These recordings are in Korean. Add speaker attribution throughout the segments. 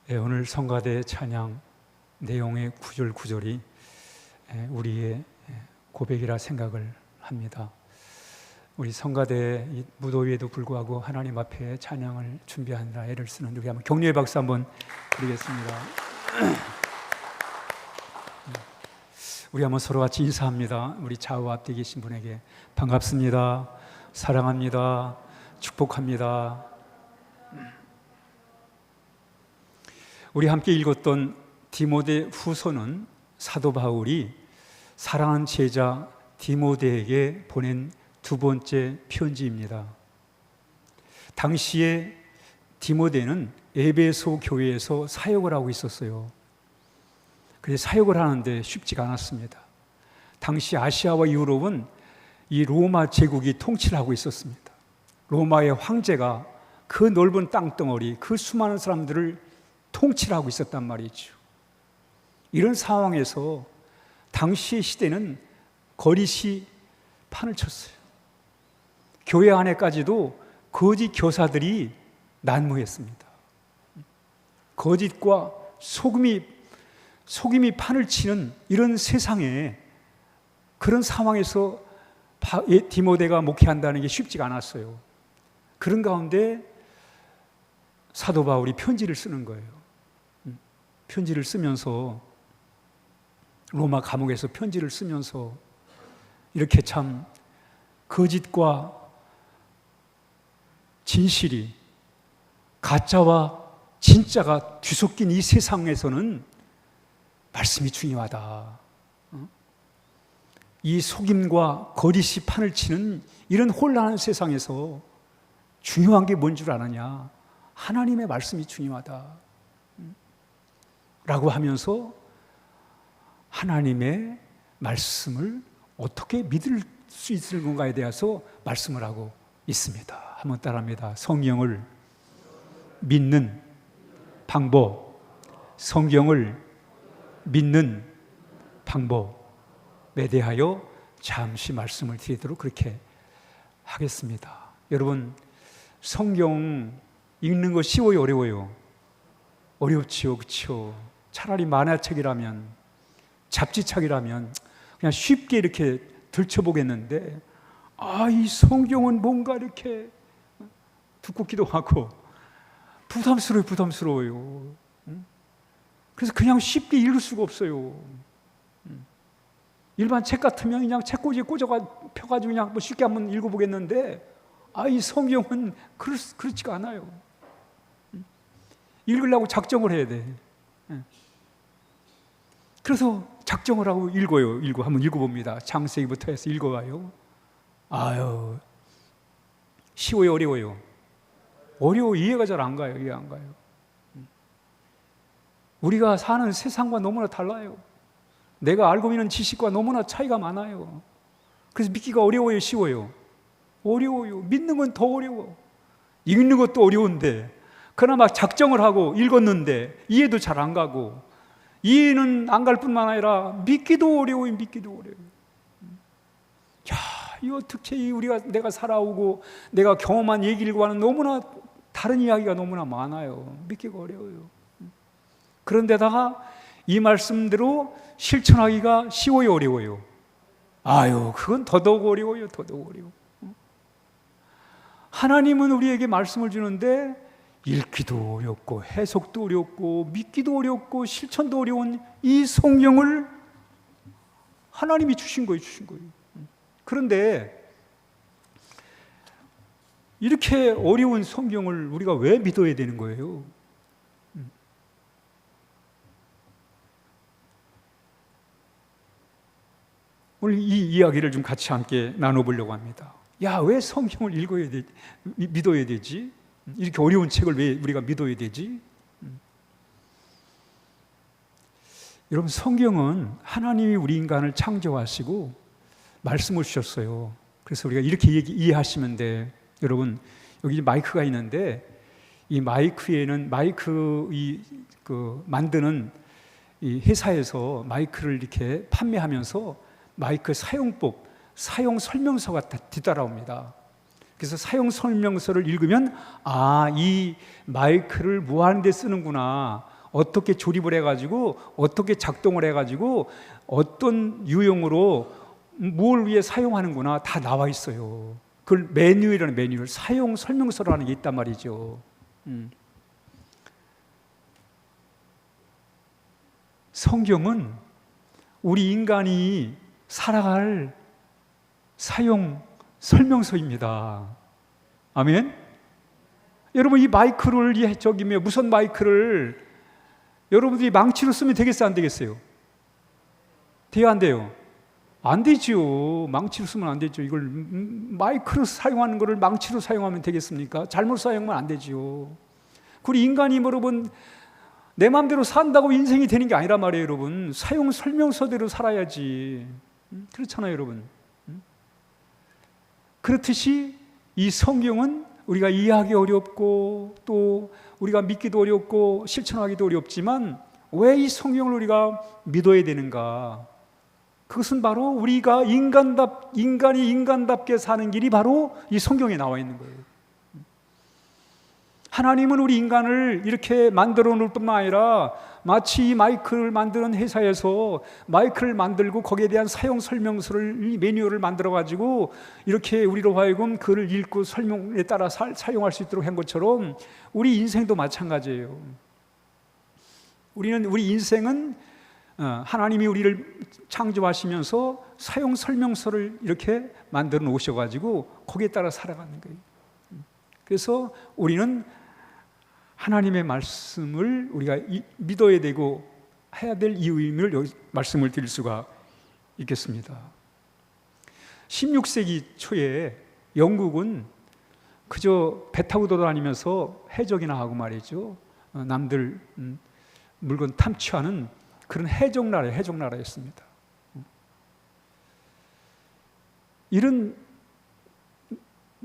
Speaker 1: 오늘 성가대 찬양 내용의 구절구절이 우리의 고백이라 생각을 합니다. 우리 성가대 무더위에도 불구하고 하나님 앞에 찬양을 준비하느라 애를 쓰는 우리 한번 격려의 박수 한번 드리겠습니다. 우리 한번 서로 같이 인사합니다. 우리 좌우 앞뒤 계신 분에게 반갑습니다. 사랑합니다. 축복합니다. 우리 함께 읽었던 디모데 후서는 사도 바울이 사랑하는 제자 디모데에게 보낸 두 번째 편지입니다. 당시에 디모데는 에베소 교회에서 사역을 하고 있었어요. 그래서 사역을 하는데 쉽지가 않았습니다. 당시 아시아와 유럽은 이 로마 제국이 통치를 하고 있었습니다. 로마의 황제가 그 넓은 땅덩어리, 그 수많은 사람들을 통치를 하고 있었단 말이죠. 이런 상황에서 당시의 시대는 거릿이 판을 쳤어요. 교회 안에까지도 거짓 교사들이 난무했습니다. 거짓과 속임이 판을 치는 이런 세상에, 그런 상황에서 디모데가 목회한다는 게 쉽지가 않았어요. 그런 가운데 사도 바울이 편지를 쓰는 거예요. 편지를 쓰면서, 로마 감옥에서 편지를 쓰면서 이렇게 참 거짓과 진실이, 가짜와 진짜가 뒤섞인 이 세상에서는 말씀이 중요하다. 이 속임과 거짓이 판을 치는 이런 혼란한 세상에서 중요한 게 뭔 줄 아느냐? 하나님의 말씀이 중요하다 라고 하면서 하나님의 말씀을 어떻게 믿을 수 있을 건가에 대해서 말씀을 하고 있습니다. 한번 따라합니다. 성경을 믿는 방법, 성경을 믿는 방법에 대하여 잠시 말씀을 드리도록 그렇게 하겠습니다. 여러분, 성경 읽는 거 쉬워요, 어려워요? 어렵지요, 그렇죠? 차라리 만화책이라면, 잡지책이라면 그냥 쉽게 이렇게 들춰보겠는데, 이 성경은 뭔가 이렇게 두껍기도 하고 부담스러워요. 그래서 그냥 쉽게 읽을 수가 없어요. 일반 책 같으면 그냥 책꽂이에 펴가지고 그냥 뭐 쉽게 한번 읽어보겠는데, 이 성경은 그렇지가 않아요. 읽으려고 작정을 해야 돼. 그래서 작정을 하고 읽어요. 한번 읽어봅니다. 창세기부터 해서 읽어봐요. 쉬워요, 어려워요? 어려워. 이해가 잘 안 가요. 이해 안 가요. 우리가 사는 세상과 너무나 달라요. 내가 알고 있는 지식과 너무나 차이가 많아요. 그래서 믿기가 어려워요, 쉬워요? 어려워요. 믿는 건 더 어려워. 읽는 것도 어려운데, 그나마 작정을 하고 읽었는데 이해도 잘 안 가고, 이해는 안 갈 뿐만 아니라 믿기도 어려워요. 이거 어떻게 내가 살아오고 내가 경험한 얘기들과는 너무나 다른 이야기가 너무나 많아요. 믿기가 어려워요. 그런데다가 이 말씀대로 실천하기가 쉬워요, 어려워요? 그건 더더욱 어려워요. 하나님은 우리에게 말씀을 주는데 읽기도 어렵고 해석도 어렵고 믿기도 어렵고 실천도 어려운 이 성경을 하나님이 주신 거예요. 그런데 이렇게 어려운 성경을 우리가 왜 믿어야 되는 거예요? 오늘 이 이야기를 좀 같이 함께 나눠보려고 합니다. 왜 성경을 믿어야 되지? 이렇게 어려운 책을 왜 우리가 믿어야 되지? 여러분, 성경은 하나님이 우리 인간을 창조하시고 말씀을 주셨어요. 그래서 우리가 이렇게 이해하시면 돼. 여러분, 여기 마이크가 있는데, 이 마이크에는 만드는 이 회사에서 마이크를 이렇게 판매하면서 마이크 사용법, 사용 설명서가 뒤따라옵니다. 그래서 사용 설명서를 읽으면 이 마이크를 뭐 하는 데 쓰는구나, 어떻게 조립을 해가지고 어떻게 작동을 해가지고 어떤 유형으로 뭘 위해 사용하는구나 다 나와 있어요. 그걸 매뉴얼이라는 매뉴얼, 사용 설명서라는 게 있단 말이죠. 성경은 우리 인간이 살아갈 사용 설명서입니다. 아멘? 여러분, 이 마이크를, 무선 마이크를 여러분들이 망치로 쓰면 되겠어요, 안 되겠어요? 돼요, 안 돼요? 안 되죠. 망치로 쓰면 안 되죠. 이걸 마이크로 사용하는 것을 망치로 사용하면 되겠습니까? 잘못 사용하면 안 되죠. 우리 인간이 여러분 내 마음대로 산다고 인생이 되는 게 아니란 말이에요, 여러분. 사용 설명서대로 살아야지. 그렇잖아요, 여러분. 그렇듯이 이 성경은 우리가 이해하기 어렵고 또 우리가 믿기도 어렵고 실천하기도 어렵지만 왜 이 성경을 우리가 믿어야 되는가? 그것은 바로 우리가 인간이 인간답게 사는 길이 바로 이 성경에 나와 있는 거예요. 하나님은 우리 인간을 이렇게 만들어 놓을 뿐만 아니라 마치 이 마이크를 만드는 회사에서 마이크를 만들고 거기에 대한 사용 설명서를, 이 매뉴얼을 만들어 가지고 이렇게 우리로 하여금 그를 읽고 설명에 따라 사용할 수 있도록 한 것처럼 우리 인생도 마찬가지예요. 우리 인생은 하나님이 우리를 창조하시면서 사용 설명서를 이렇게 만들어 놓으셔가지고 거기에 따라 살아가는 거예요. 그래서 우리는 하나님의 말씀을 우리가 믿어야 되고 해야 될 이유임을 여기 말씀을 드릴 수가 있겠습니다. 16세기 초에 영국은 그저 배 타고 돌아다니면서 해적이나 하고 말이죠. 남들 물건 탐취하는 그런 해적나라였습니다. 이런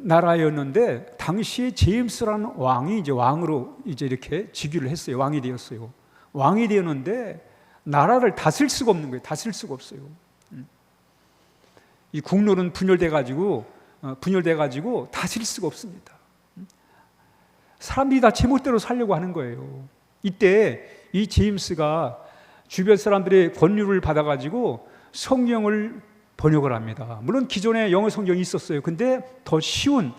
Speaker 1: 나라였는데 당시에 제임스라는 왕이 왕으로 이렇게 즉위를 했어요. 왕이 되었어요. 왕이 되었는데 나라를 다스릴 수가 없는 거예요. 다스릴 수가 없어요. 이 국론은 분열돼 가지고 다스릴 수가 없습니다. 사람들이 다 제멋대로 살려고 하는 거예요. 이때 이 제임스가 주변 사람들의 권유를 받아 가지고 성경을 번역을 합니다. 물론 기존에 영어 성경이 있었어요. 근데 더 쉬운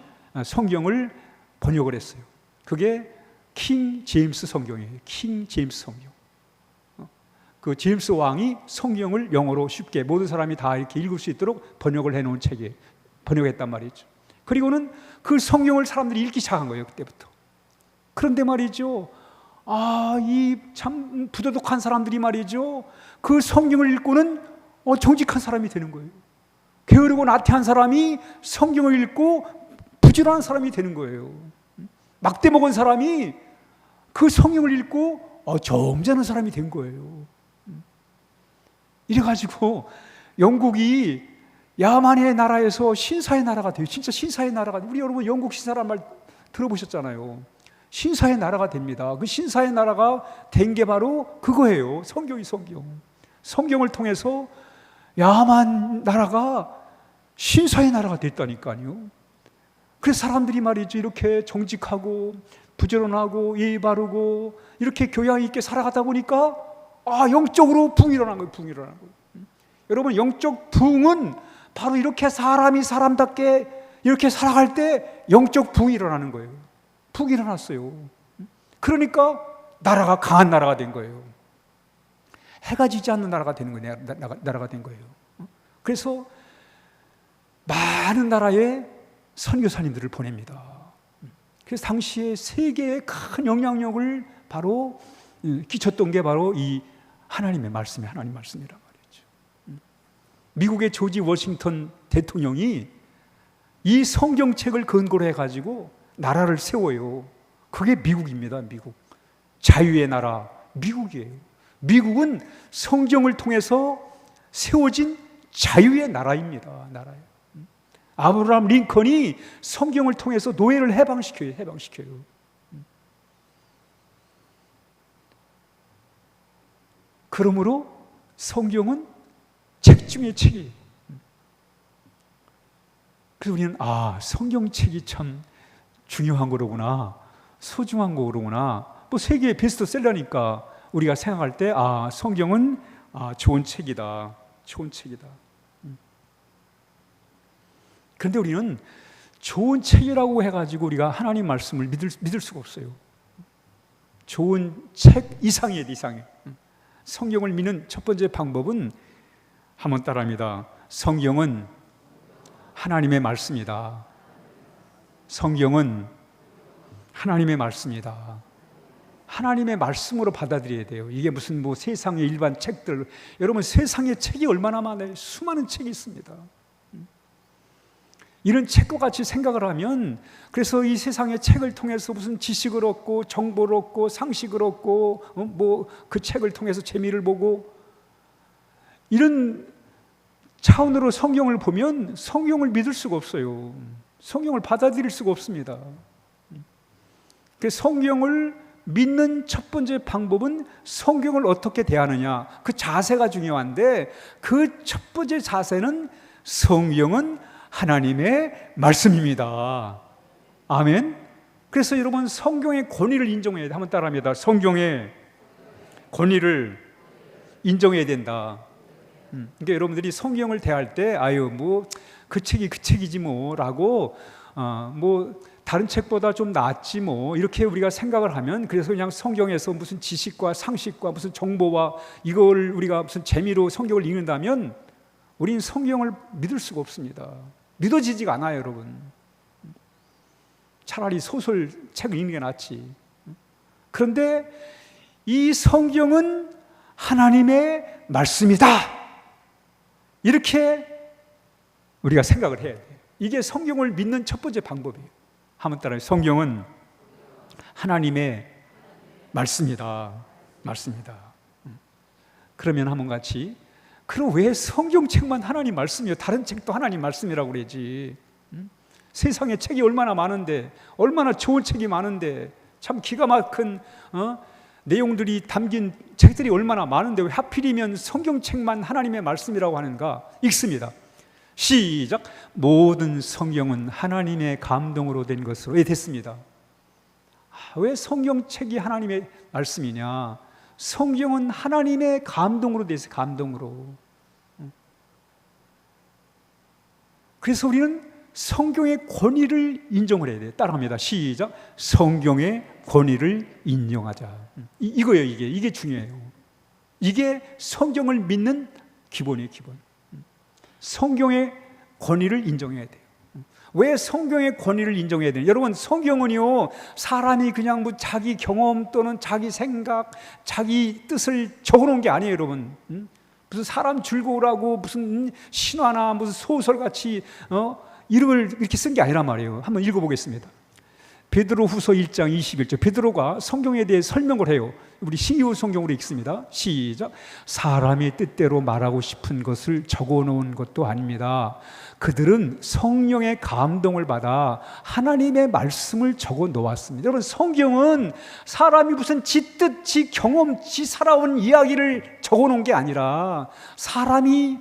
Speaker 1: 성경을 번역을 했어요. 그게 킹 제임스 성경이에요. 킹 제임스 성경. 그 제임스 왕이 성경을 영어로 쉽게 모든 사람이 다 이렇게 읽을 수 있도록 번역을 해놓은 책에 번역했단 말이죠. 그리고는 그 성경을 사람들이 읽기 시작한 거예요. 그때부터. 그런데 말이죠. 이 참 부도덕한 사람들이 말이죠. 그 성경을 읽고는 정직한 사람이 되는 거예요. 게으르고 나태한 사람이 성경을 읽고 부지런한 사람이 되는 거예요. 막대 먹은 사람이 그 성경을 읽고 점잖은 사람이 된 거예요. 이래가지고 영국이 야만의 나라에서 신사의 나라가 돼요. 진짜 신사의 나라가 돼요. 우리 여러분 영국 신사란 말 들어보셨잖아요. 신사의 나라가 됩니다. 그 신사의 나라가 된 게 바로 그거예요. 성경이 성경을 통해서 야만 나라가 신사의 나라가 됐다니까요. 그래서 사람들이 말이죠. 이렇게 정직하고 부지런하고 예의 바르고 이렇게 교양 있게 살아가다 보니까 영적으로 붕이 일어난 거예요. 붕이 일어난 거예요. 여러분 영적 붕은 바로 이렇게 사람이 사람답게 이렇게 살아갈 때 영적 붕이 일어나는 거예요. 붕이 일어났어요. 그러니까 나라가 강한 나라가 된 거예요. 해가 지지 않는 나라가 되는 거예요. 나라가 된 거예요. 그래서 많은 나라에 선교사님들을 보냅니다. 그래서 당시에 세계에 큰 영향력을 바로 끼쳤던 게 바로 이 하나님 말씀이란 말이죠. 미국의 조지 워싱턴 대통령이 이 성경책을 근거로 해가지고 나라를 세워요. 그게 미국입니다. 미국. 자유의 나라 미국이에요. 미국은 성경을 통해서 세워진 자유의 나라입니다. 나라예요. 아브라함 링컨이 성경을 통해서 노예를 해방시켜요. 그러므로 성경은 책 중에 책이에요. 그래서 우리는 성경책이 참 중요한 거로구나, 소중한 거로구나. 세계의 베스트셀러니까 우리가 생각할 때 성경은 좋은 책이다. 좋은 책이다. 그런데 우리는 좋은 책이라고 해가지고 우리가 하나님 말씀을 믿을 수가 없어요. 좋은 책 이상이에요. 이상해. 성경을 믿는 첫 번째 방법은 한번 따라합니다. 성경은 하나님의 말씀이다. 성경은 하나님의 말씀이다. 하나님의 말씀으로 받아들여야 돼요. 이게 무슨 세상의 일반 책들, 여러분 세상에 책이 얼마나 많아요. 수많은 책이 있습니다. 이런 책과 같이 생각을 하면, 그래서 이 세상의 책을 통해서 무슨 지식을 얻고 정보를 얻고 상식을 얻고 그 책을 통해서 재미를 보고, 이런 차원으로 성경을 보면 성경을 믿을 수가 없어요. 성경을 받아들일 수가 없습니다. 성경을 믿는 첫 번째 방법은 성경을 어떻게 대하느냐, 그 자세가 중요한데, 그 첫 번째 자세는 성경은 하나님의 말씀입니다. 아멘. 그래서 여러분 성경의 권위를 인정해야 돼. 한번 따라합니다. 성경의 권위를 인정해야 된다. 그러니까 여러분들이 성경을 대할 때 그 책이 그 책이지 라고 다른 책보다 좀 낫지 이렇게 우리가 생각을 하면, 그래서 그냥 성경에서 무슨 지식과 상식과 무슨 정보와 이걸 우리가 무슨 재미로 성경을 읽는다면 우리는 성경을 믿을 수가 없습니다. 믿어지지가 않아요, 여러분. 차라리 소설책을 읽는 게 낫지. 그런데 이 성경은 하나님의 말씀이다, 이렇게 우리가 생각을 해야 돼요. 이게 성경을 믿는 첫 번째 방법이에요. 한번 따라해요. 성경은 하나님의 말씀이다. 말씀이다. 그러면 한번 같이, 그럼 왜 성경책만 하나님 말씀이요? 다른 책도 하나님 말씀이라고 그러지. 세상에 책이 얼마나 많은데, 얼마나 좋은 책이 많은데, 참 기가 막힌 내용들이 담긴 책들이 얼마나 많은데 왜 하필이면 성경책만 하나님의 말씀이라고 하는가? 읽습니다. 시작. 모든 성경은 하나님의 감동으로 된 것으로. 됐습니다. 왜 성경책이 하나님의 말씀이냐? 성경은 하나님의 감동으로 돼 있어요. 감동으로. 그래서 우리는 성경의 권위를 인정을 해야 돼요. 따라합니다. 시작. 성경의 권위를 인정하자. 이거예요. 이게 중요해요. 이게 성경을 믿는 기본이에요. 기본. 성경의 권위를 인정해야 돼요. 왜 성경의 권위를 인정해야 돼요? 여러분, 성경은요, 사람이 그냥 자기 경험 또는 자기 생각, 자기 뜻을 적어놓은 게 아니에요, 여러분. 무슨 사람 즐거우라고 무슨 신화나 무슨 소설같이 이름을 이렇게 쓴 게 아니란 말이에요. 한번 읽어보겠습니다. 베드로후서 1장 21절. 베드로가 성경에 대해 설명을 해요. 우리 신기후 성경으로 읽습니다. 시작. 사람의 뜻대로 말하고 싶은 것을 적어놓은 것도 아닙니다. 그들은 성령의 감동을 받아 하나님의 말씀을 적어 놓았습니다. 여러분, 성경은 사람이 무슨 지 뜻, 지 경험, 지 살아온 이야기를 적어 놓은 게 아니라, 사람이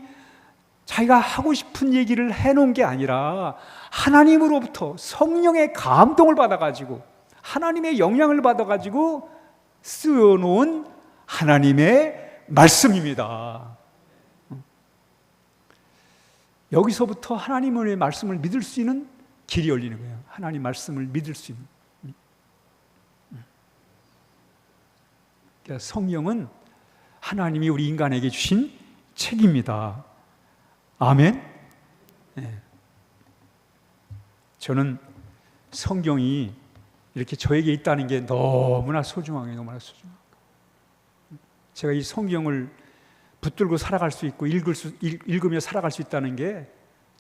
Speaker 1: 자기가 하고 싶은 얘기를 해놓은 게 아니라 하나님으로부터 성령의 감동을 받아가지고 하나님의 영향을 받아가지고 쓰여놓은 하나님의 말씀입니다. 여기서부터 하나님의 말씀을 믿을 수 있는 길이 열리는 거예요. 하나님 말씀을 믿을 수 있는. 그러니까 성령은 하나님이 우리 인간에게 주신 책입니다. 아멘. 네. 저는 성경이 이렇게 저에게 있다는 게 너무나 소중하게, 너무나 소중하고, 제가 이 성경을 붙들고 살아갈 수 있고 읽으며 살아갈 수 있다는 게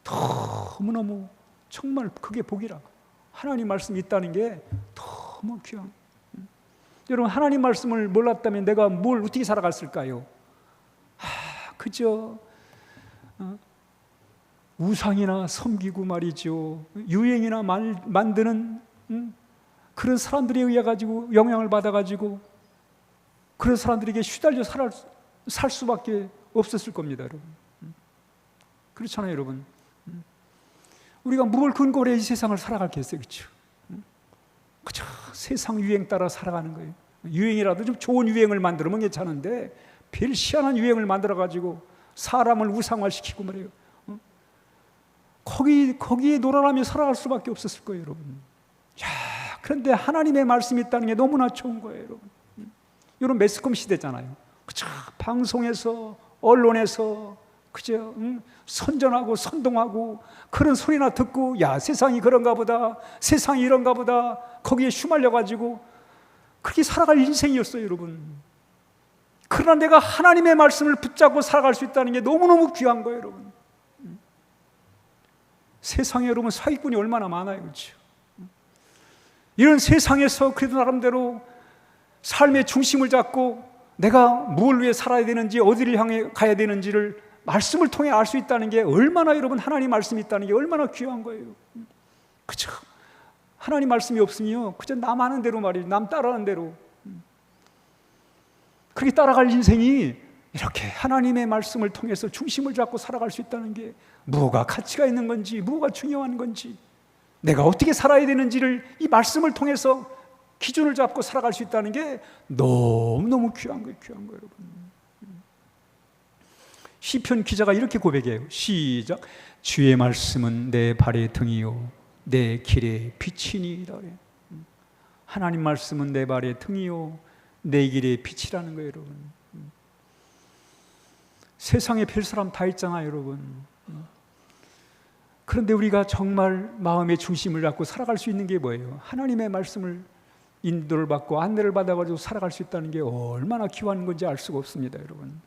Speaker 1: 너무너무 정말 크게 복이라. 하나님 말씀이 있다는 게 너무 귀한. 여러분, 하나님 말씀을 몰랐다면 내가 뭘 어떻게 살아갔을까요? 그저 우상이나 섬기고 말이죠, 유행이나 만드는 그런 사람들에 의해 가지고 영향을 받아 가지고 그런 사람들에게 휘달려 살 수밖에 없었을 겁니다, 여러분. 그렇잖아요, 여러분. 우리가 뭘 근거로 해 이 세상을 살아가겠어요, 그렇죠? 그저 세상 유행 따라 살아가는 거예요. 유행이라도 좀 좋은 유행을 만들면 괜찮은데 별 희한한 유행을 만들어가지고 사람을 우상화시키고 말이에요. 거기에 놀아나며 살아갈 수밖에 없었을 거예요, 여러분. 야, 그런데 하나님의 말씀이 있다는 게 너무나 좋은 거예요, 여러분. 이런 매스컴 시대잖아요. 그죠? 방송에서, 언론에서, 그죠? 선전하고 선동하고 그런 소리나 듣고, 야, 세상이 그런가 보다, 세상이 이런가 보다, 거기에 휘말려가지고 그렇게 살아갈 인생이었어요, 여러분. 그러나 내가 하나님의 말씀을 붙잡고 살아갈 수 있다는 게 너무너무 귀한 거예요, 여러분. 세상에 여러분 사기꾼이 얼마나 많아요, 그렇죠? 이런 세상에서 그래도 나름대로 삶의 중심을 잡고 내가 무엇을 위해 살아야 되는지, 어디를 향해 가야 되는지를 말씀을 통해 알 수 있다는 게 얼마나, 여러분, 하나님 말씀이 있다는 게 얼마나 귀한 거예요. 그죠? 하나님 말씀이 없으면 그저 남 하는 대로 말이에요. 남 따라하는 대로. 그렇게 따라갈 인생이 이렇게 하나님의 말씀을 통해서 중심을 잡고 살아갈 수 있다는 게 뭐가 가치가 있는 건지, 뭐가 중요한 건지, 내가 어떻게 살아야 되는지를 이 말씀을 통해서 기준을 잡고 살아갈 수 있다는 게 너무너무 귀한 거예요, 귀한 거예요, 여러분. 시편 기자가 이렇게 고백해요. 시작. 주의 말씀은 내 발의 등이요 내 길의 빛이니이다. 하나님 말씀은 내 발의 등이요 내 길의 빛이라는 거예요, 여러분. 세상에 별 사람 다 있잖아요, 여러분. 그런데 우리가 정말 마음의 중심을 잡고 살아갈 수 있는 게 뭐예요? 하나님의 말씀을 인도를 받고 안내를 받아가지고 살아갈 수 있다는 게 얼마나 귀한 건지 알 수가 없습니다, 여러분.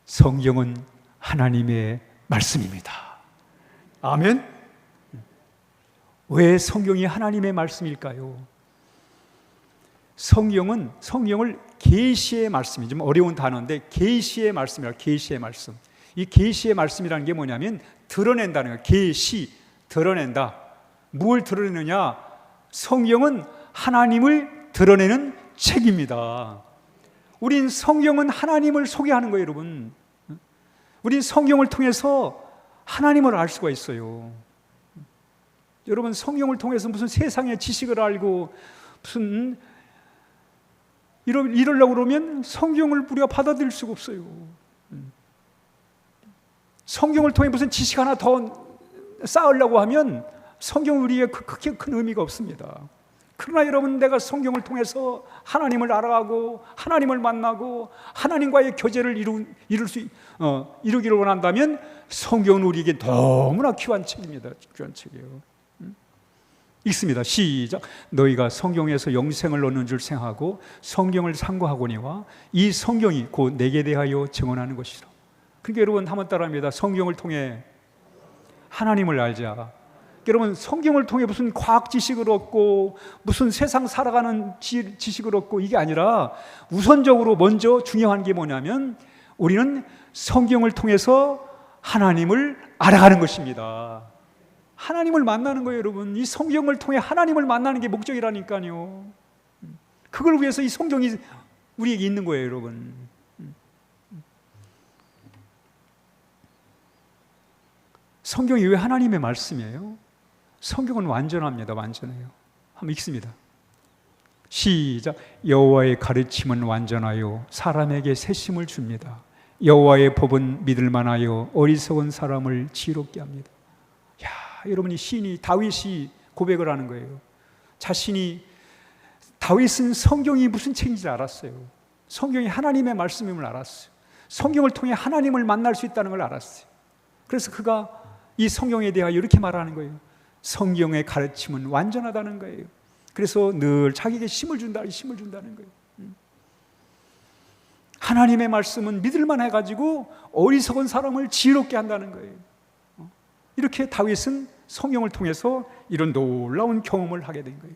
Speaker 1: 성경은 하나님의 말씀입니다. 아멘. 왜 성경이 하나님의 말씀일까요? 성경을 계시의 말씀이 좀 어려운 단어인데 계시의 말씀이라. 계시의 말씀. 이 계시의 말씀이라는 게 뭐냐면 드러낸다는 거예요. 계시, 드러낸다. 뭘 드러내느냐? 성경은 하나님을 드러내는 책입니다. 우린 성경은 하나님을 소개하는 거예요, 여러분. 우린 성경을 통해서 하나님을 알 수가 있어요. 여러분, 성경을 통해서 무슨 세상의 지식을 알고 무슨 이러려고 그러면 성경을 우리가 받아들일 수가 없어요. 성경을 통해 무슨 지식 하나 더 쌓으려고 하면 성경은 우리에게 그렇게 큰 의미가 없습니다. 그러나 여러분, 내가 성경을 통해서 하나님을 알아가고 하나님을 만나고 하나님과의 교제를 이루기를 원한다면 성경은 우리에게 너무나 귀한 책입니다. 귀한 책이에요. 읽습니다. 시작. 너희가 성경에서 영생을 얻는 줄 생각하고 성경을 상고하거니와 이 성경이 곧 내게 대하여 증언하는 것이라. 그러니까 여러분 한번 따라합니다. 성경을 통해 하나님을 알자. 여러분, 성경을 통해 무슨 과학 지식을 얻고 무슨 세상 살아가는 지식을 얻고 이게 아니라 우선적으로 먼저 중요한 게 뭐냐면 우리는 성경을 통해서 하나님을 알아가는 것입니다. 하나님을 만나는 거예요, 여러분. 이 성경을 통해 하나님을 만나는 게 목적이라니까요. 그걸 위해서 이 성경이 우리에게 있는 거예요, 여러분. 성경이 왜 하나님의 말씀이에요? 성경은 완전합니다. 완전해요. 한번 읽습니다. 시작. 여호와의 가르침은 완전하여 사람에게 세심을 줍니다. 여호와의 법은 믿을만하여 어리석은 사람을 지혜롭게 합니다. 야, 여러분이 시인이 다윗이 고백을 하는 거예요. 다윗은 성경이 무슨 책인지 알았어요. 성경이 하나님의 말씀임을 알았어요. 성경을 통해 하나님을 만날 수 있다는 걸 알았어요. 그래서 그가 이 성경에 대하여 이렇게 말하는 거예요. 성경의 가르침은 완전하다는 거예요. 그래서 늘 자기에게 힘을 준다는 거예요. 하나님의 말씀은 믿을만 해가지고 어리석은 사람을 지혜롭게 한다는 거예요. 이렇게 다윗은 성경을 통해서 이런 놀라운 경험을 하게 된 거예요.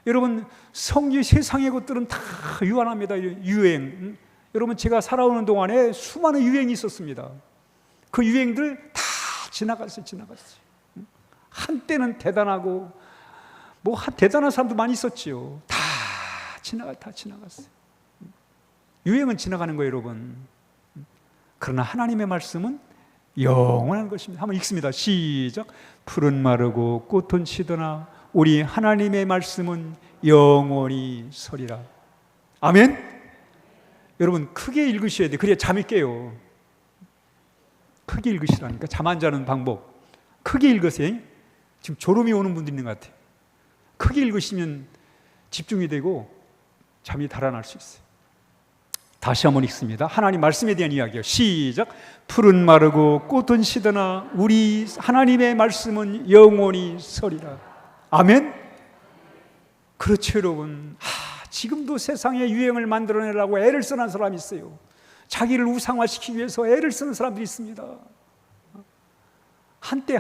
Speaker 1: 여러분, 세상의 것들은 다 유한합니다. 유행. 여러분, 제가 살아오는 동안에 수많은 유행이 있었습니다. 그 유행들 다 지나갔어요. 한때는 대단하고 대단한 사람도 많이 있었지요. 다 지나갔어요. 유행은 지나가는 거예요, 여러분. 그러나 하나님의 말씀은 영원한 것입니다. 한번 읽습니다. 시작. 풀은 마르고 꽃은 시드나 우리 하나님의 말씀은 영원히 서리라. 아멘. 여러분 크게 읽으셔야 돼요. 그래야 잠이 깨요. 크게 읽으시라니까. 잠 안 자는 방법. 크게 읽으세요. 지금 졸음이 오는 분들 있는 것 같아요. 크게 읽으시면 집중이 되고 잠이 달아날 수 있어요. 다시 한번 읽습니다. 하나님 말씀에 대한 이야기요. 시작. 풀은 마르고 꽃은 시드나 우리 하나님의 말씀은 영원히 서리라. 아멘. 그렇죠 여러분. 지금도 세상에 유행을 만들어내려고 애를 쓰는 사람이 있어요. 자기를 우상화시키기 위해서 애를 쓰는 사람들이 있습니다. 한때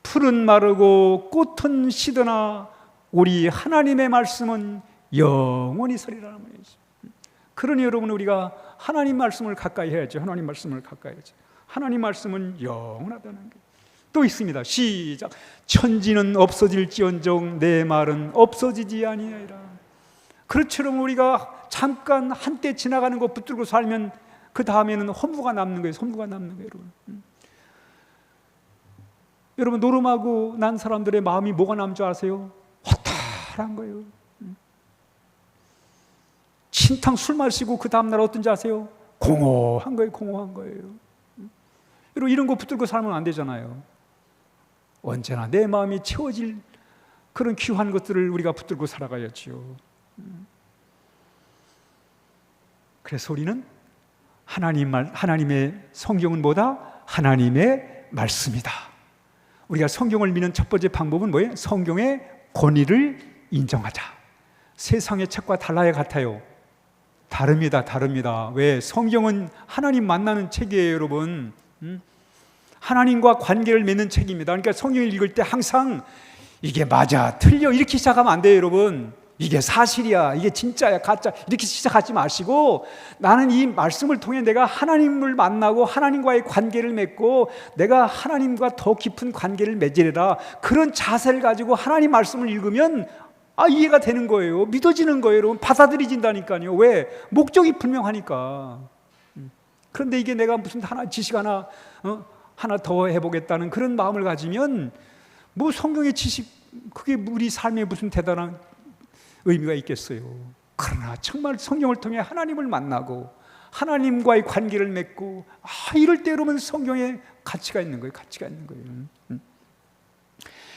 Speaker 1: 풀은 마르고 꽃은 시드나 우리 하나님의 말씀은 영원히 서리라는 말이죠. 그러니 여러분 우리가 하나님 말씀을 가까이 해야죠. 하나님 말씀을 가까이 해야죠. 하나님 말씀은 영원하다는 게 또 있습니다. 시작. 천지는 없어질지언정 내 말은 없어지지 아니하리라. 그렇죠. 우리가 잠깐 한때 지나가는 거 붙들고 살면 그 다음에는 허무가 남는 거예요. 허무가 남는 거예요. 여러분 노름하고 난 사람들의 마음이 뭐가 남는 줄 아세요? 허탈한 거예요. 신탕 술 마시고 그 다음날 어떤지 아세요? 공허한 거예요. 공허한 거예요. 여러분 이런 거 붙들고 살면 안 되잖아요. 언제나 내 마음이 채워질 그런 귀한 것들을 우리가 붙들고 살아가야지요. 그래서 우리는 하나님의 성경은 뭐다? 하나님의 말씀이다. 우리가 성경을 믿는 첫 번째 방법은 뭐예요? 성경의 권위를 인정하자. 세상의 책과 달라야 같아요. 다릅니다. 왜? 성경은 하나님 만나는 책이에요, 여러분. 하나님과 관계를 맺는 책입니다. 그러니까 성경을 읽을 때 항상 이게 맞아, 틀려 이렇게 시작하면 안 돼요, 여러분. 이게 사실이야, 이게 진짜야, 가짜 이렇게 시작하지 마시고 나는 이 말씀을 통해 내가 하나님을 만나고 하나님과의 관계를 맺고 내가 하나님과 더 깊은 관계를 맺으리라. 그런 자세를 가지고 하나님 말씀을 읽으면 이해가 되는 거예요. 믿어지는 거예요, 여러분. 받아들여진다니까요. 왜? 목적이 분명하니까. 그런데 이게 내가 무슨 지식 하나 더 해보겠다는 그런 마음을 가지면 뭐 성경의 지식 그게 우리 삶에 무슨 대단한 의미가 있겠어요. 그러나 정말 성경을 통해 하나님을 만나고 하나님과의 관계를 맺고 이럴 때 여러분 성경에 가치가 있는 거예요. 가치가 있는 거예요.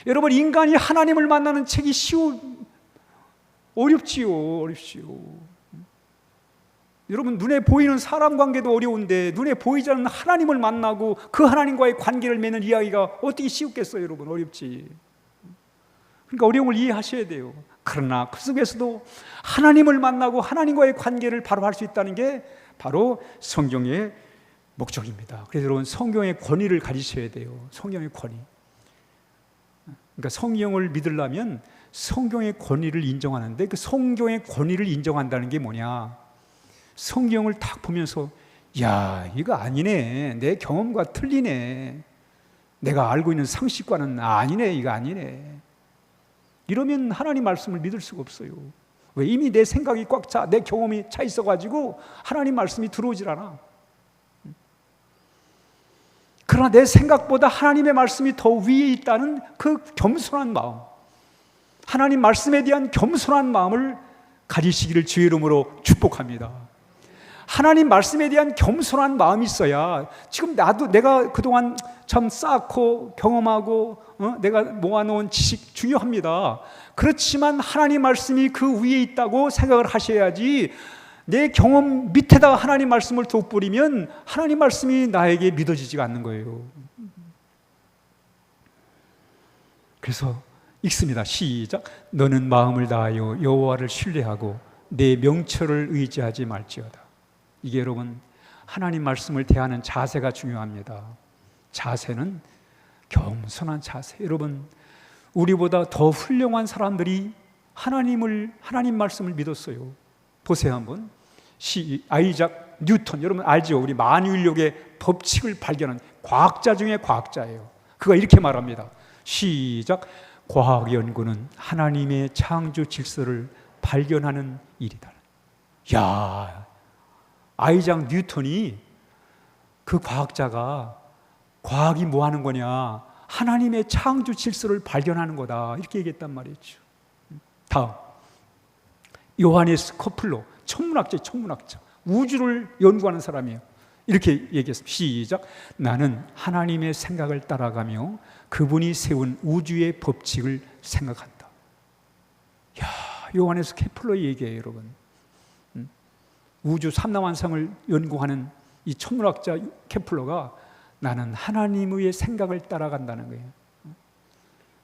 Speaker 1: 여러분 인간이 하나님을 만나는 책이 어렵지요. 여러분 눈에 보이는 사람 관계도 어려운데 눈에 보이지 않는 하나님을 만나고 그 하나님과의 관계를 맺는 이야기가 어떻게 쉬웠겠어요, 여러분? 어렵지. 그러니까 어려움을 이해하셔야 돼요. 그러나 그 속에서도 하나님을 만나고 하나님과의 관계를 바로 할 수 있다는 게 바로 성경의 목적입니다. 그래서 여러분 성경의 권위를 가지셔야 돼요. 성경의 권위. 그러니까 성경을 믿으려면 성경의 권위를 인정하는데 그 성경의 권위를 인정한다는 게 뭐냐? 성경을 딱 보면서 야, 이거 아니네. 내 경험과 틀리네. 내가 알고 있는 상식과는 아니네. 이거 아니네. 이러면 하나님 말씀을 믿을 수가 없어요. 왜? 이미 내 생각이 꽉 차, 내 경험이 차 있어가지고 하나님 말씀이 들어오질 않아. 그러나 내 생각보다 하나님의 말씀이 더 위에 있다는 그 겸손한 마음, 하나님 말씀에 대한 겸손한 마음을 가지시기를 주의 이름으로 축복합니다. 하나님 말씀에 대한 겸손한 마음이 있어야 지금 내가 그동안 참 쌓고 경험하고 내가 모아놓은 지식 중요합니다. 그렇지만 하나님 말씀이 그 위에 있다고 생각을 하셔야지 내 경험 밑에다가 하나님 말씀을 돋보리면 하나님 말씀이 나에게 믿어지지가 않는 거예요. 그래서 읽습니다. 시작. 너는 마음을 다하여 여호와를 신뢰하고 내 명철을 의지하지 말지어다. 이게 여러분 하나님 말씀을 대하는 자세가 중요합니다. 자세는 겸손한 자세. 여러분 우리보다 더 훌륭한 사람들이 하나님 말씀을 믿었어요. 보세요 한번. 아이작 뉴턴, 여러분 알죠? 우리 만유인력의 법칙을 발견한 과학자 중에 과학자예요. 그가 이렇게 말합니다. 시작. 과학 연구는 하나님의 창조 질서를 발견하는 일이다. 야, 아이작 뉴턴이 그 과학자가 과학이 뭐 하는 거냐? 하나님의 창조 질서를 발견하는 거다. 이렇게 얘기했단 말이죠. 다음, 요하네스 코플러, 천문학자. 우주를 연구하는 사람이에요. 이렇게 얘기했습니다. 시작. 나는 하나님의 생각을 따라가며 그분이 세운 우주의 법칙을 생각한다. 야, 요하네스 케플러의 얘기예요, 여러분. 우주 삼라완성을 연구하는 이 천문학자 케플러가 나는 하나님의 생각을 따라간다는 거예요.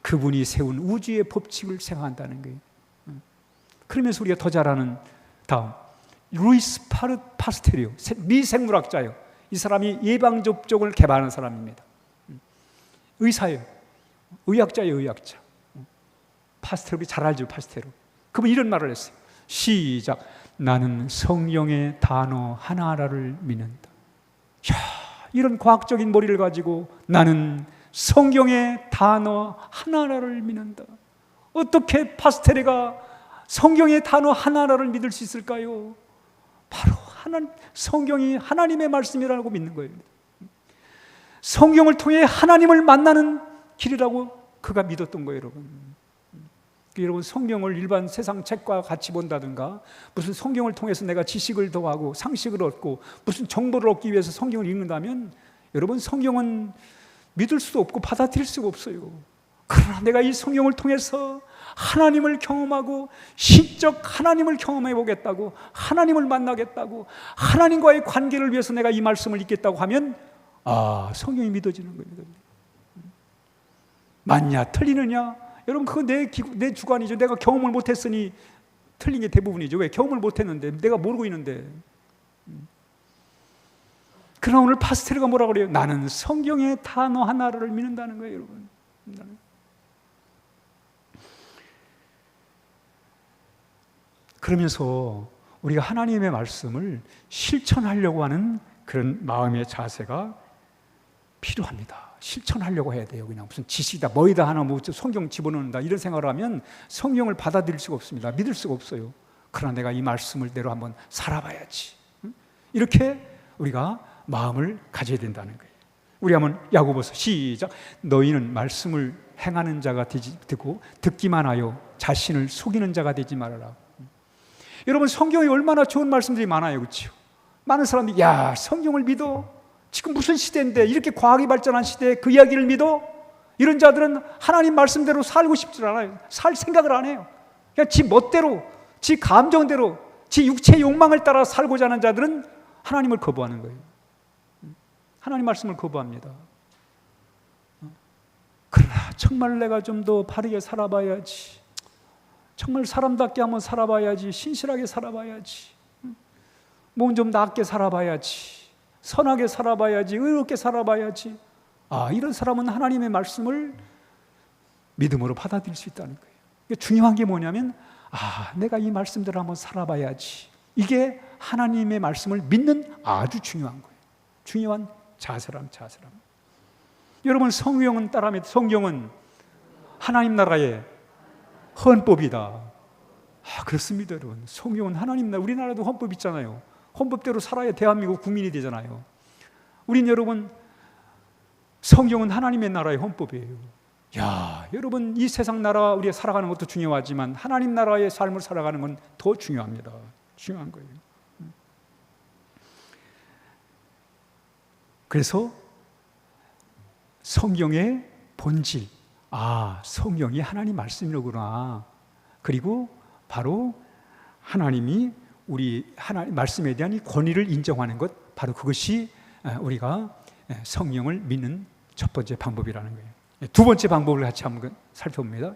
Speaker 1: 그분이 세운 우주의 법칙을 생각한다는 거예요. 그러면서 우리가 더 잘 아는 다음, 루이스 파스테리오, 미생물학자예요. 이 사람이 예방접종을 개발하는 사람입니다. 의사예요. 의학자예요, 의학자. 파스테로, 잘 알죠, 파스테로. 그분 이런 말을 했어요. 시작. 나는 성령의 단어 하나하나를 믿는다. 이야, 이런 과학적인 머리를 가지고 나는 성경의 단어 하나하나를 믿는다. 어떻게 파스테레가 성경의 단어 하나하나를 믿을 수 있을까요? 바로 성경이 하나님의 말씀이라고 믿는 거예요. 성경을 통해 하나님을 만나는 길이라고 그가 믿었던 거예요, 여러분. 여러분, 성경을 일반 세상 책과 같이 본다든가, 무슨 성경을 통해서 내가 지식을 더하고 상식을 얻고 무슨 정보를 얻기 위해서 성경을 읽는다면, 여러분, 성경은 믿을 수도 없고 받아들일 수가 없어요. 그러나 내가 이 성경을 통해서 하나님을 경험하고 신적 하나님을 경험해 보겠다고, 하나님을 만나겠다고, 하나님과의 관계를 위해서 내가 이 말씀을 읽겠다고 하면, 성경이 믿어지는 거예요. 맞냐 틀리느냐, 여러분, 그거 내 주관이죠. 내가 경험을 못했으니 틀린 게 대부분이죠. 왜? 경험을 못했는데, 내가 모르고 있는데. 그러나 오늘 파스텔가 뭐라고 그래요? 나는 성경의 단어 하나를 믿는다는 거예요, 여러분. 그러면서 우리가 하나님의 말씀을 실천하려고 하는 그런 마음의 자세가 필요합니다. 실천하려고 해야 돼요. 그냥 무슨 지식이다, 뭐이다 하나, 뭐 성경 집어넣는다, 이런 생각을 하면 성경을 받아들일 수가 없습니다. 믿을 수가 없어요. 그러나 내가 이 말씀을 대로 한번 살아봐야지. 이렇게 우리가 마음을 가져야 된다는 거예요. 우리 한번 야고보서 시작. 너희는 말씀을 행하는 자가 되고 듣기만 하여 자신을 속이는 자가 되지 말아라. 여러분, 성경에 얼마나 좋은 말씀들이 많아요, 그렇죠? 많은 사람들이 야, 성경을 믿어? 지금 무슨 시대인데, 이렇게 과학이 발전한 시대에 그 이야기를 믿어? 이런 자들은 하나님 말씀대로 살고 싶지 않아요. 살 생각을 안 해요. 그냥 지 멋대로, 지 감정대로, 지 육체의 욕망을 따라 살고자 하는 자들은 하나님을 거부하는 거예요. 하나님 말씀을 거부합니다. 그러나 정말 내가 좀 더 바르게 살아봐야지, 정말 사람답게 한번 살아봐야지, 신실하게 살아봐야지, 몸 좀 낫게 살아봐야지, 선하게 살아봐야지, 의롭게 살아봐야지. 이런 사람은 하나님의 말씀을 믿음으로 받아들일 수 있다는 거예요. 중요한 게 뭐냐면, 내가 이 말씀대로 한번 살아봐야지. 이게 하나님의 말씀을 믿는 아주 중요한 거예요. 중요한 자세람. 여러분, 성경은 성경은 하나님 나라의 헌법이다. 그렇습니다, 여러분. 성경은 하나님 나라, 우리나라도 헌법 있잖아요. 헌법대로 살아야 대한민국 국민이 되잖아요. 우린 여러분, 성경은 하나님의 나라의 헌법이에요. 여러분, 이 세상 나라 우리가 살아가는 것도 중요하지만 하나님 나라의 삶을 살아가는 건 더 중요합니다. 중요한 거예요. 그래서 성경의 본질, 성경이 하나님 말씀이로구나. 그리고 바로 하나님이 우리 하나님 말씀에 대한 이 권위를 인정하는 것, 바로 그것이 우리가 성경을 믿는 첫 번째 방법이라는 거예요. 두 번째 방법을 같이 한번 살펴봅니다.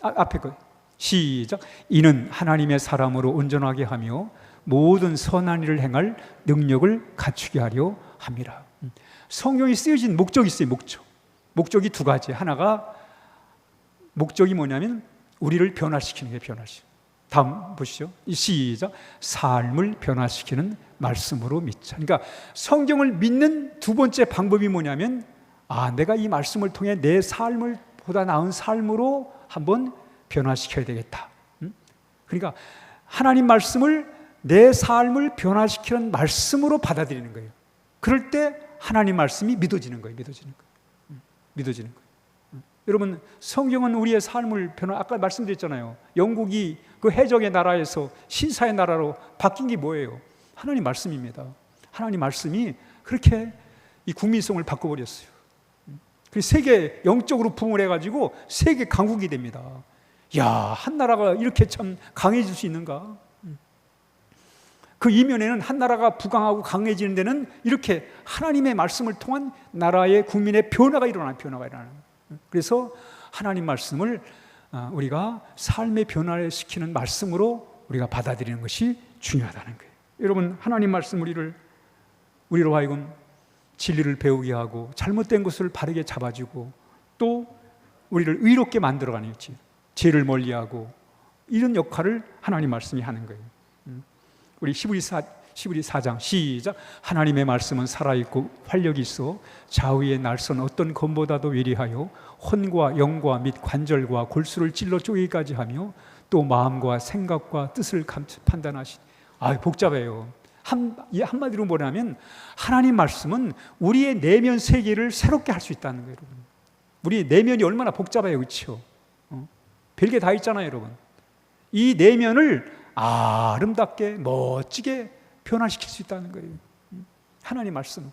Speaker 1: 앞에 거 시작. 이는 하나님의 사람으로 온전하게 하며 모든 선한 일을 행할 능력을 갖추게 하려 함이라. 성경이 쓰여진 목적이 있어요. 목적이 두 가지. 하나가 목적이 뭐냐면 우리를 변화시키는 게 변화시키는. 다음 보시죠. 시작. 삶을 변화시키는 말씀으로 믿자. 그러니까 성경을 믿는 두 번째 방법이 뭐냐면, 내가 이 말씀을 통해 내 삶을 보다 나은 삶으로 한번 변화시켜야 되겠다. 그러니까 하나님 말씀을 내 삶을 변화시키는 말씀으로 받아들이는 거예요. 그럴 때 하나님 말씀이 믿어지는 거예요. 믿어지는 거예요. 여러분, 성경은 우리의 삶을 아까 말씀드렸잖아요. 영국이 그 해적의 나라에서 신사의 나라로 바뀐 게 뭐예요? 하나님 말씀입니다. 하나님 말씀이 그렇게 이 국민성을 바꿔버렸어요. 세계 영적으로 부흥을 해가지고 세계 강국이 됩니다. 야, 한 나라가 이렇게 참 강해질 수 있는가? 그 이면에는 한 나라가 부강하고 강해지는 데는 이렇게 하나님의 말씀을 통한 나라의 국민의 변화가 일어나요. 그래서 하나님 말씀을 우리가 삶의 변화를 시키는 말씀으로 우리가 받아들이는 것이 중요하다는 거예요. 여러분, 하나님 말씀 우리로 하여금 진리를 배우게 하고 잘못된 것을 바르게 잡아주고 또 우리를 의롭게 만들어가는 거지. 죄를 멀리하고 이런 역할을 하나님 말씀이 하는 거예요. 우리 히브리 4장 시작. 하나님의 말씀은 살아있고 활력이 있어 좌우의 날선 어떤 검보다도 예리하여 혼과 영과 및 관절과 골수를 찔러 쪼개기까지 하며 또 마음과 생각과 뜻을 판단하시. 복잡해요. 한마디로 뭐냐면 하나님 말씀은 우리의 내면 세계를 새롭게 할 수 있다는 거예요. 여러분, 우리 내면이 얼마나 복잡해요. 그렇죠? 별게 다 있잖아요. 여러분, 이 내면을 아름답게 멋지게 변화시킬 수 있다는 거예요. 하나님 말씀은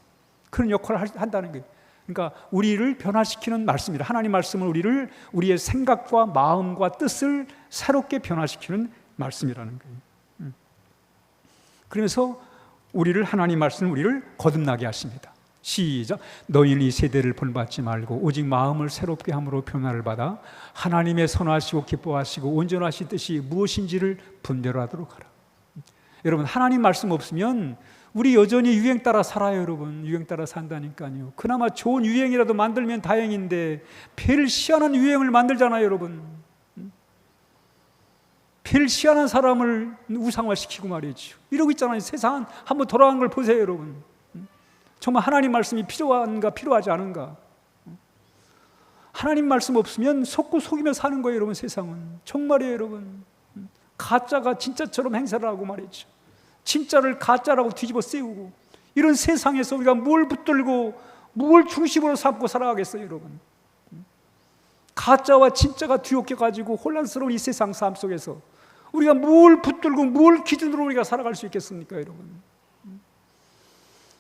Speaker 1: 그런 역할을 한다는 거예요. 그러니까 우리를 변화시키는 말씀이다. 하나님 말씀은 우리의 생각과 마음과 뜻을 새롭게 변화시키는 말씀이라는 거예요. 그러면서 하나님 말씀은 우리를 거듭나게 하십니다. 시작. 너희는 이 세대를 본받지 말고 오직 마음을 새롭게 함으로 변화를 받아 하나님의 선하시고 기뻐하시고 온전하신 뜻이 무엇인지를 분별하도록 하라. 여러분, 하나님 말씀 없으면 우리 여전히 유행 따라 살아요. 여러분, 유행 따라 산다니까요. 그나마 좋은 유행이라도 만들면 다행인데 별 희한한 유행을 만들잖아요. 여러분, 별 희한한 사람을 우상화시키고 말이죠. 이러고 있잖아요. 세상 한번 돌아간 걸 보세요. 여러분, 정말 하나님 말씀이 필요한가 필요하지 않은가? 하나님 말씀 없으면 속고 속이며 사는 거예요. 여러분, 세상은 정말이에요. 여러분, 가짜가 진짜처럼 행사를 하고 말이죠. 진짜를 가짜라고 뒤집어 씌우고 이런 세상에서 우리가 뭘 붙들고 뭘 중심으로 삼고 살아가겠어요. 여러분, 가짜와 진짜가 뒤섞여가지고 혼란스러운 이 세상 삶 속에서 우리가 뭘 붙들고 뭘 기준으로 우리가 살아갈 수 있겠습니까? 여러분,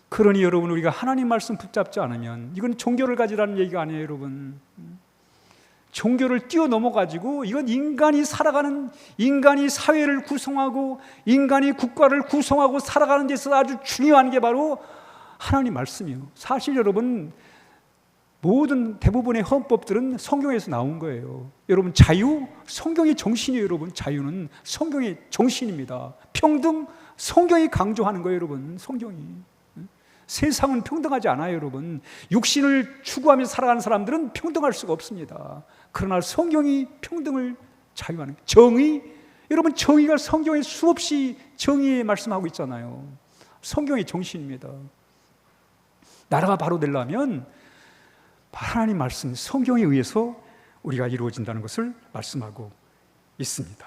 Speaker 1: 그러니 여러분, 우리가 하나님 말씀 붙잡지 않으면 이건 종교를 가지라는 얘기가 아니에요. 여러분, 종교를 뛰어넘어가지고 이건 인간이 살아가는, 인간이 사회를 구성하고 인간이 국가를 구성하고 살아가는 데 있어서 아주 중요한 게 바로 하나님 말씀이에요. 사실 여러분, 대부분의 헌법들은 성경에서 나온 거예요. 여러분, 자유, 성경의 정신이에요. 여러분, 자유는 성경의 정신입니다. 평등, 성경이 강조하는 거예요. 여러분, 성경이. 세상은 평등하지 않아요. 여러분, 육신을 추구하며 살아가는 사람들은 평등할 수가 없습니다. 그러나 성경이 평등을 자유하는 거예요. 정의, 여러분, 정의가 성경에 수없이 정의에 말씀하고 있잖아요. 성경의 정신입니다. 나라가 바로 되려면 하나님 말씀, 성경에 의해서 우리가 이루어진다는 것을 말씀하고 있습니다.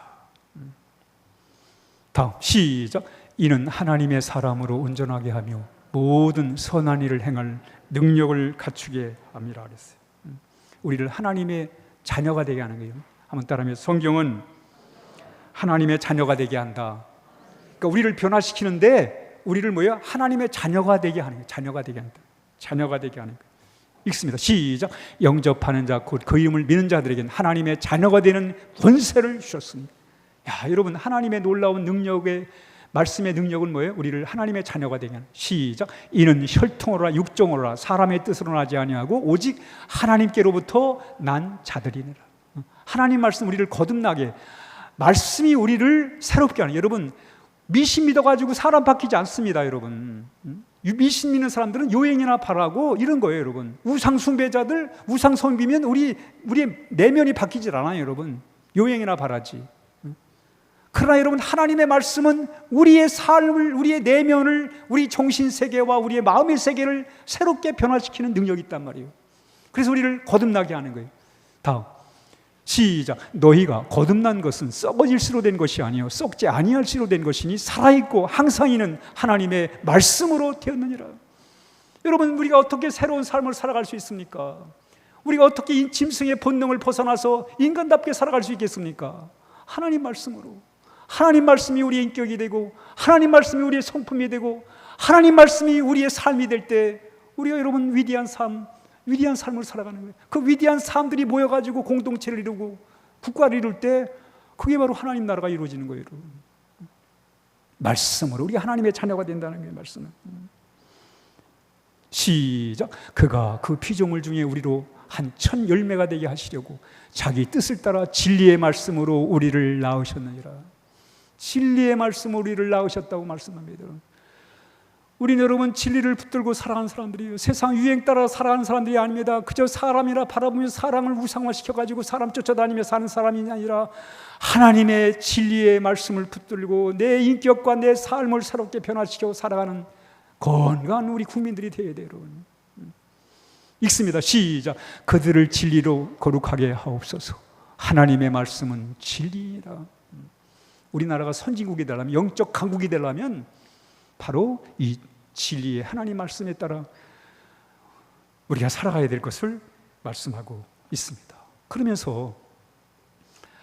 Speaker 1: 다음 시작. 이는 하나님의 사람으로 온전하게 하며 모든 선한 일을 행할 능력을 갖추게 함이라 그랬어요. 우리를 하나님의 자녀가 되게 하는 거예요. 한번 따라하면, 성경은 하나님의 자녀가 되게 한다. 그러니까 우리를 변화시키는데 우리를 하나님의 자녀가 되게 하는 거예요. 자녀가 되게 한다. 자녀가 되게 하는 거예요. 읽습니다. 시작. 영접하는 자 곧 그 이름을 믿는 자들에게는 하나님의 자녀가 되는 권세를 주셨습니다. 야, 여러분, 하나님의 놀라운 능력의 말씀의 능력은 뭐예요? 우리를 하나님의 자녀가 되게 하는. 시작. 이는 혈통으로나 육정으로나 사람의 뜻으로 하지 아니하고 오직 하나님께로부터 난 자들이니라. 하나님 말씀 우리를 거듭나게, 말씀이 우리를 새롭게 하는. 여러분, 미신 믿어가지고 사람 바뀌지 않습니다. 여러분, 미신 믿는 사람들은 요행이나 바라고 이런 거예요. 여러분, 우상 숭배자들 우상 섬기면 우리의 내면이 바뀌질 않아요. 여러분, 요행이나 바라지. 그러나 여러분, 하나님의 말씀은 우리의 삶을, 우리의 내면을, 우리 정신세계와 우리의 마음의 세계를 새롭게 변화시키는 능력이 있단 말이에요. 그래서 우리를 거듭나게 하는 거예요. 다음 시작. 너희가 거듭난 것은 썩어질 씨로 된 것이 아니요 썩지 아니할 씨로 된 것이니 살아있고 항상 있는 하나님의 말씀으로 되었느니라. 여러분, 우리가 어떻게 새로운 삶을 살아갈 수 있습니까? 우리가 어떻게 이 짐승의 본능을 벗어나서 인간답게 살아갈 수 있겠습니까? 하나님 말씀으로. 하나님 말씀이 우리의 인격이 되고, 하나님 말씀이 우리의 성품이 되고, 하나님 말씀이 우리의 삶이 될 때 우리가 여러분 위대한 삶을 살아가는 거예요. 그 위대한 사람들이 모여가지고 공동체를 이루고 국가를 이룰 때 그게 바로 하나님 나라가 이루어지는 거예요, 여러분. 말씀으로 우리가 하나님의 자녀가 된다는 게 말씀은. 시작. 그가 그 피조물 중에 우리로 한 천 열매가 되게 하시려고 자기 뜻을 따라 진리의 말씀으로 우리를 낳으셨느니라. 진리의 말씀으로 우리를 낳으셨다고 말씀합니다. 우리는 여러분 진리를 붙들고 살아가는 사람들이에요. 세상 유행 따라 살아가는 사람들이 아닙니다. 그저 사람이라 바라보며 사랑을 우상화시켜가지고 사람 쫓아다니며 사는 사람이 아니라 하나님의 진리의 말씀을 붙들고 내 인격과 내 삶을 새롭게 변화시켜 살아가는 건강한 우리 국민들이 되어야 돼요, 여러분. 읽습니다. 시작. 그들을 진리로 거룩하게 하옵소서. 하나님의 말씀은 진리이라. 우리나라가 선진국이 되려면, 영적 강국이 되려면 바로 이 진리의 하나님 말씀에 따라 우리가 살아가야 될 것을 말씀하고 있습니다. 그러면서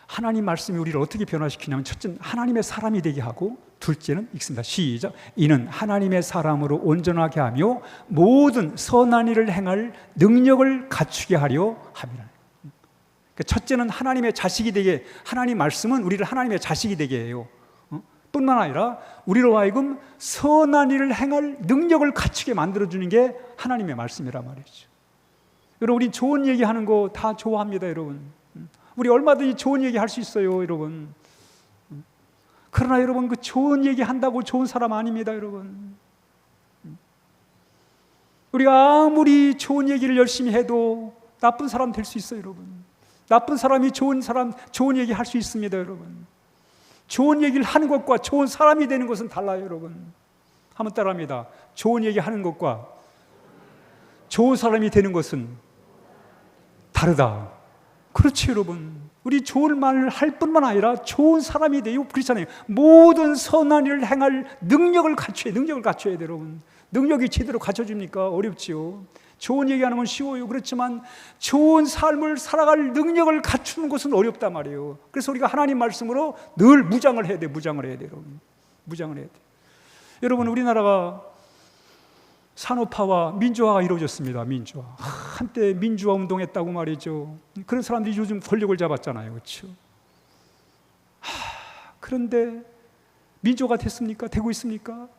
Speaker 1: 하나님 말씀이 우리를 어떻게 변화시키냐면, 첫째는 하나님의 사람이 되게 하고, 둘째는 읽습니다. 시작. 이는 하나님의 사람으로 온전하게 하며 모든 선한 일을 행할 능력을 갖추게 하려 함이라. 첫째는 하나님의 자식이 되게, 하나님 말씀은 우리를 하나님의 자식이 되게 해요. 뿐만 아니라 우리로 하여금 선한 일을 행할 능력을 갖추게 만들어주는 게 하나님의 말씀이란 말이죠. 여러분, 우리 좋은 얘기하는 거 다 좋아합니다, 여러분. 우리 얼마든지 좋은 얘기 할 수 있어요, 여러분. 그러나 여러분, 그 좋은 얘기 한다고 좋은 사람 아닙니다, 여러분. 우리가 아무리 좋은 얘기를 열심히 해도 나쁜 사람 될 수 있어요, 여러분. 나쁜 사람이 좋은 얘기 할 수 있습니다, 여러분. 좋은 얘기를 하는 것과 좋은 사람이 되는 것은 달라요, 여러분. 한번 따라합니다. 좋은 얘기 하는 것과 좋은 사람이 되는 것은 다르다. 그렇지, 여러분. 우리 좋은 말을 할 뿐만 아니라 좋은 사람이 돼요. 그렇잖아요. 모든 선한 일을 행할 능력을 갖춰야 돼요, 여러분. 능력이 제대로 갖춰집니까? 어렵지요. 좋은 얘기하는 건 쉬워요. 그렇지만 좋은 삶을 살아갈 능력을 갖추는 것은 어렵단 말이에요. 그래서 우리가 하나님 말씀으로 늘 무장을 해야 돼요. 여러분. 무장을 해야 돼요. 여러분, 우리나라가 산업화와 민주화가 이루어졌습니다. 민주화. 한때 민주화 운동했다고 말이죠. 그런 사람들이 요즘 권력을 잡았잖아요. 그렇죠? 그런데 민주화가 됐습니까? 되고 있습니까?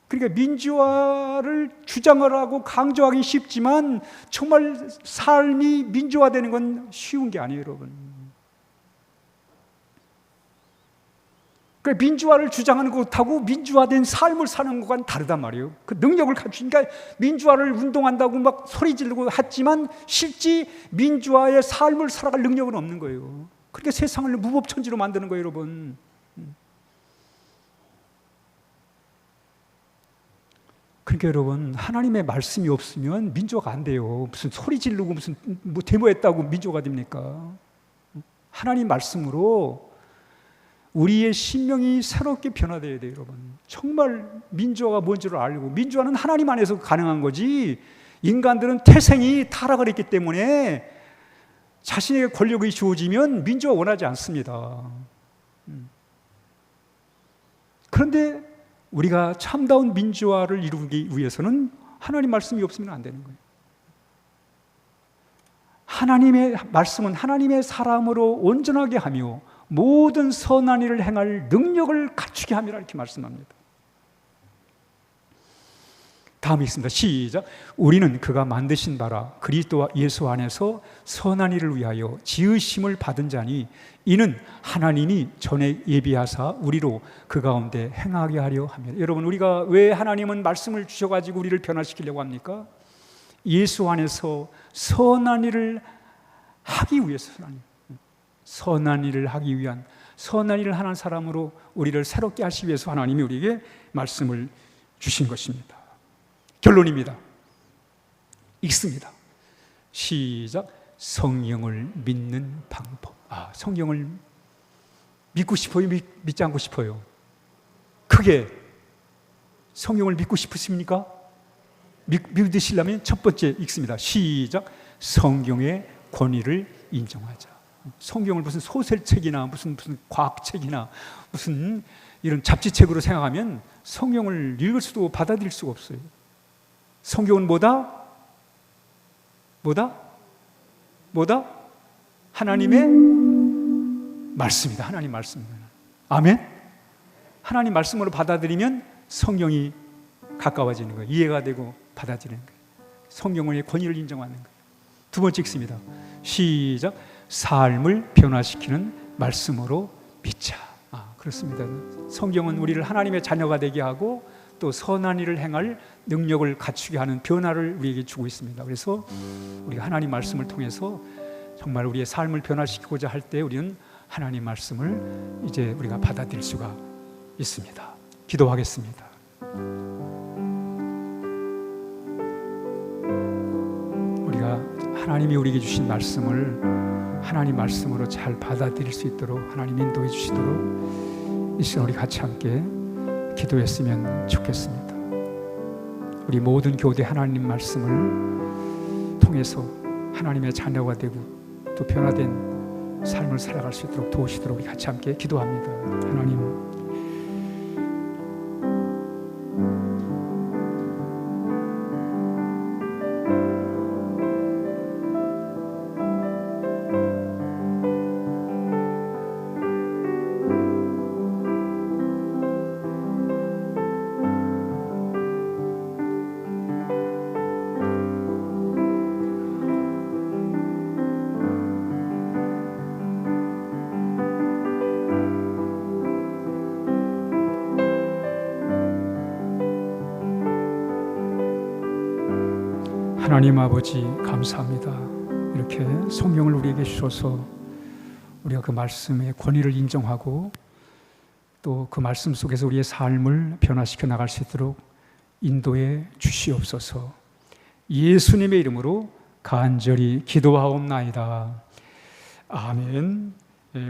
Speaker 1: 그러니까 민주화를 주장을 하고 강조하기 쉽지만 정말 삶이 민주화되는 건 쉬운 게 아니에요, 여러분. 그러니까 민주화를 주장하는 것하고 민주화된 삶을 사는 것과는 다르단 말이에요. 그 능력을 갖추니까 민주화를 운동한다고 막 소리 지르고 했지만 실제 민주화의 삶을 살아갈 능력은 없는 거예요. 그러니까 세상을 무법천지로 만드는 거예요, 여러분. 그러니까 여러분, 하나님의 말씀이 없으면 민주화가 안 돼요. 무슨 소리 지르고 무슨 뭐 데모했다고 민주화가 됩니까? 하나님 말씀으로 우리의 신명이 새롭게 변화되어야 돼요, 여러분. 정말 민주화가 뭔지를 알고, 민주화는 하나님 안에서 가능한 거지, 인간들은 태생이 타락을 했기 때문에 자신에게 권력이 주어지면 민주화 원하지 않습니다. 그런데 우리가 참다운 민주화를 이루기 위해서는 하나님 말씀이 없으면 안 되는 거예요. 하나님의 말씀은 하나님의 사람으로 온전하게 하며 모든 선한 일을 행할 능력을 갖추게 함이라 이렇게 말씀합니다. 다음에 있습니다. 시작. 우리는 그가 만드신 바라 그리스도와 예수 안에서 선한 일을 위하여 지으심을 받은 자니 이는 하나님이 전에 예비하사 우리로 그 가운데 행하게 하려 합니다. 여러분, 우리가 왜 하나님은 말씀을 주셔가지고 우리를 변화시키려고 합니까? 예수 안에서 선한 일을 하기 위해서, 선한 일을 하기 위한, 선한 일을 하는 사람으로 우리를 새롭게 하시기 위해서 하나님이 우리에게 말씀을 주신 것입니다. 결론입니다. 읽습니다. 시작. 성령을 믿는 방법. 성령을 믿고 싶어요? 믿지 않고 싶어요? 크게 성령을 믿고 싶으십니까? 믿으시려면 첫 번째 읽습니다. 시작. 성경의 권위를 인정하자. 성경을 무슨 소설책이나 무슨 과학책이나 무슨 이런 잡지책으로 생각하면 성경을 읽을 수도 받아들일 수가 없어요. 성경은 뭐다? 하나님의 말씀이다. 하나님 말씀입니다. 아멘? 하나님 말씀으로 받아들이면 성경이 가까워지는 거예요. 이해가 되고 받아들이는 거예요. 성경의 권위를 인정하는 거예요. 두 번째 읽습니다. 시작. 삶을 변화시키는 말씀으로 믿자. 그렇습니다. 성경은 우리를 하나님의 자녀가 되게 하고 또 선한 일을 행할 능력을 갖추게 하는 변화를 우리에게 주고 있습니다. 그래서 우리가 하나님 말씀을 통해서 정말 우리의 삶을 변화시키고자 할 때 우리는 하나님 말씀을 이제 우리가 받아들일 수가 있습니다. 기도하겠습니다. 우리가 하나님이 우리에게 주신 말씀을 하나님 말씀으로 잘 받아들일 수 있도록 하나님 인도해 주시도록 이 시간 우리 같이 함께 기도했으면 좋겠습니다. 우리 모든 교대 하나님 말씀을 통해서 하나님의 자녀가 되고 또 변화된 삶을 살아갈 수 있도록 도우시도록 우리 같이 함께 기도합니다. 하나님, 하나님 아버지 감사합니다. 이렇게 성경을 우리에게 주셔서 우리가 그 말씀의 권위를 인정하고 또 그 말씀 속에서 우리의 삶을 변화시켜 나갈 수 있도록 인도해 주시옵소서. 예수님의 이름으로 간절히 기도하옵나이다. 아멘. 우리